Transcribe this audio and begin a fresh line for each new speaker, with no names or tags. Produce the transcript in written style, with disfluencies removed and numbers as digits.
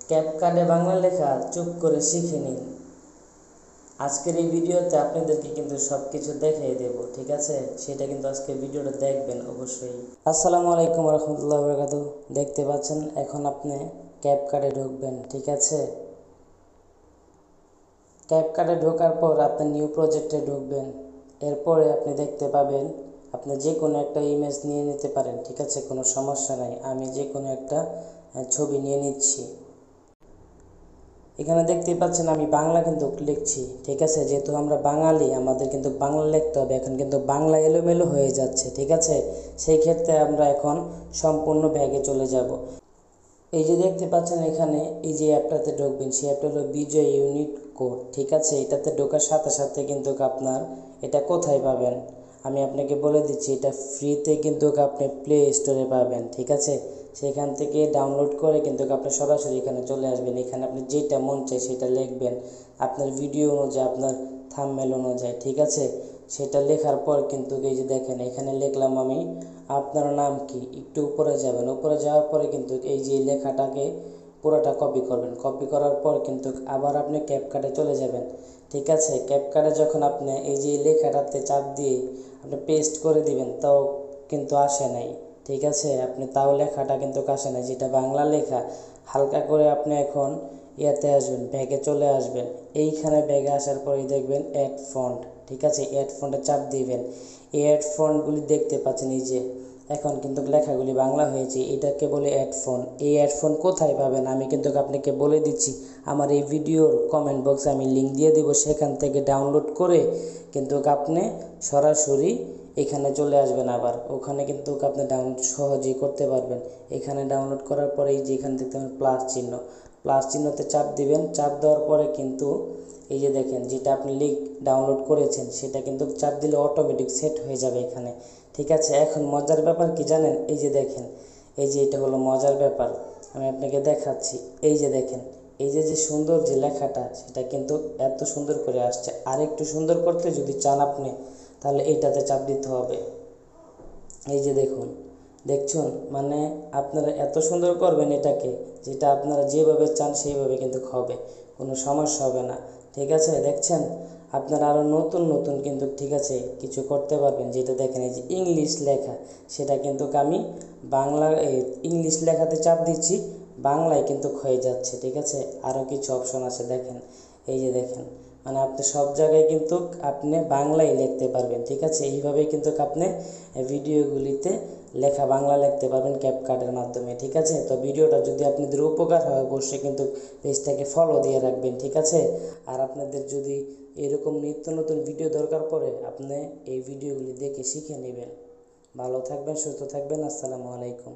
ক্যাপকাটে বাংলা লেখা চুপ করে শিখে নিন। আজকের এই ভিডিওতে আপনাদেরকে কিন্তু সব কিছু দেখিয়ে দেব, ঠিক আছে? সেটা কিন্তু আজকে ভিডিওটা দেখবেন অবশ্যই। আসসালামু আলাইকুম রহমতুল্লাহ বরকাতুহু। দেখতে পাচ্ছেন এখন আপনি ক্যাপকাটে ঢুকবেন, ঠিক আছে? ক্যাপকাটে ঢোকার পর আপনি নিউ প্রজেক্টে ঢুকবেন। এরপরে আপনি দেখতে পাবেন আপনি যে কোনো একটা ইমেজ নিয়ে নিতে পারেন, ঠিক আছে? কোনো সমস্যা নাই। আমি যে কোনো একটা ছবি নিয়ে নিচ্ছি। এখানে দেখতেই পাচ্ছেন আমি বাংলা কিন্তু লিখছি, ঠিক আছে? যেহেতু আমরা বাঙালি, আমাদের কিন্তু বাংলা লিখতে হবে। এখন কিন্তু বাংলা এলোমেলো হয়ে যাচ্ছে, ঠিক আছে? সেই ক্ষেত্রে আমরা এখন সম্পূর্ণ ব্যাগে চলে যাব। এই যে দেখতে পাচ্ছেন এখানে এই যে অ্যাপটাতে ঢুকবেন, সেই অ্যাপটা হলো বিজয় ইউনিক কোড, ঠিক আছে? এটাতে ঢোকার সাথে সাথে কিন্তু আপনার এটা কোথায় পাবেন আমি আপনাকে বলে দিচ্ছি। এটা ফ্রিতে কিন্তু আপনি প্লে স্টোরে পাবেন, ঠিক আছে? সেখান থেকে ডাউনলোড করে কিন্তু আপনি সরাসরি এখানে চলে আসবেন। এখানে আপনি যেটা মন চায় সেটা লিখবেন, আপনার ভিডিও অনুযায়ী, আপনার থাম্বনেল অনুযায়ী, ঠিক আছে? সেটা লেখার পর কিন্তু এই যে দেখেন এখানে লিখলাম আমি আপনার নাম কি। একটু উপরে যাবেন, উপরে যাওয়ার পরে কিন্তু এই যে লেখাটাকে পুরোটা কপি করবেন। কপি করার পর কিন্তু আবার আপনি ক্যাপকাটে চলে যাবেন, ঠিক আছে? ক্যাপকাটে যখন আপনি এই যে লেখাটাতে চাপ দিয়ে আপনি পেস্ট করে দিবেন, তাও কিন্তু আসে নাই, ঠিক আছে? আপনি তাও লেখাটা কিন্তু আসে নাই, যেটা বাংলা লেখা। হালকা করে আপনি এখন ইয়াতে আসবেন, ব্যাগে চলে আসবেন। এইখানে ব্যাগে আসার পরেই দেখবেন অ্যাড ফন্ট, ঠিক আছে? অ্যাড ফন্টে চাপ দিবেন। এই অ্যাড ফন্টগুলি দেখতে পাচ্ছেন, এই যে এখন কিন্তু লেখাগুলি বাংলা হয়েছে, এটাকে বলে অ্যাড ফন্ট। এই অ্যাড ফন্ট কোথায় পাবেন আমি কিন্তু আপনাকে বলে দিচ্ছি। আমার এই ভিডিওর কমেন্ট বক্সে আমি লিঙ্ক দিয়ে দিব, সেখান থেকে ডাউনলোড করে কিন্তু আপনি সরাসরি এখানে চলে আসবেন। আবার ওখানে কিন্তু আপনি ডাউনলোড সহজেই করতে পারবেন। এখানে ডাউনলোড করার পরে এই যে এখানে দেখতে পাবেন প্লাস চিহ্ন, প্লাস চিহ্নতে চাপ দিবেন। চাপ দেওয়ার পরে কিন্তু এই যে দেখেন যেটা আপনি লিঙ্ক ডাউনলোড করেছেন সেটা কিন্তু চাপ দিলে অটোমেটিক সেট হয়ে যাবে এখানে, ঠিক আছে? এখন মজার ব্যাপার কি জানেন? এই যে দেখেন, এই যে এটা হলো মজার ব্যাপার, আমি আপনাকে দেখাচ্ছি। এই যে দেখেন এই যে যে সুন্দর যে লেখাটা, সেটা কিন্তু এত সুন্দর করে আসছে। আর একটু সুন্দর করতে যদি চান আপনি, তাহলে এইটাতে চাপ দিতে হবে। এই যে দেখুন, দেখছুন? মানে আপনারা এত সুন্দর করবেন এটাকে, যেটা আপনারা যেভাবে চান সেইভাবে কিন্তু হবে, কোনো সমস্যা হবে না, ঠিক আছে? দেখছেন? আপনারা আরও নতুন নতুন কিন্তু, ঠিক আছে, কিছু করতে পারবেন। যেটা দেখেন এই যে ইংলিশ লেখা, সেটা কিন্তু আমি বাংলা ইংলিশ লেখাতে চাপ দিচ্ছি, বাংলায় কিন্তু হয়ে যাচ্ছে, ঠিক আছে? আরও কিছু অপশন আছে দেখেন, এই যে দেখেন, মানে আপনি সব জায়গায় কিন্তু আপনি বাংলায় লিখতে পারবেন, ঠিক আছে? এইভাবেই কিন্তু আপনি ভিডিওগুলিতে লেখা বাংলা লিখতে পারবেন ক্যাপকাটের মাধ্যমে, ঠিক আছে? তো ভিডিওটা যদি আপনাদের উপকার হয় অবশ্যই কিন্তু পেজটাকে ফলো দিয়ে রাখবেন, ঠিক আছে? আর আপনাদের যদি এরকম নিত্য নতুন ভিডিও দরকার পড়ে, আপনি এই ভিডিওগুলি দেখে শিখে নেবেন। ভালো থাকবেন, সুস্থ থাকবেন। আসসালামু আলাইকুম।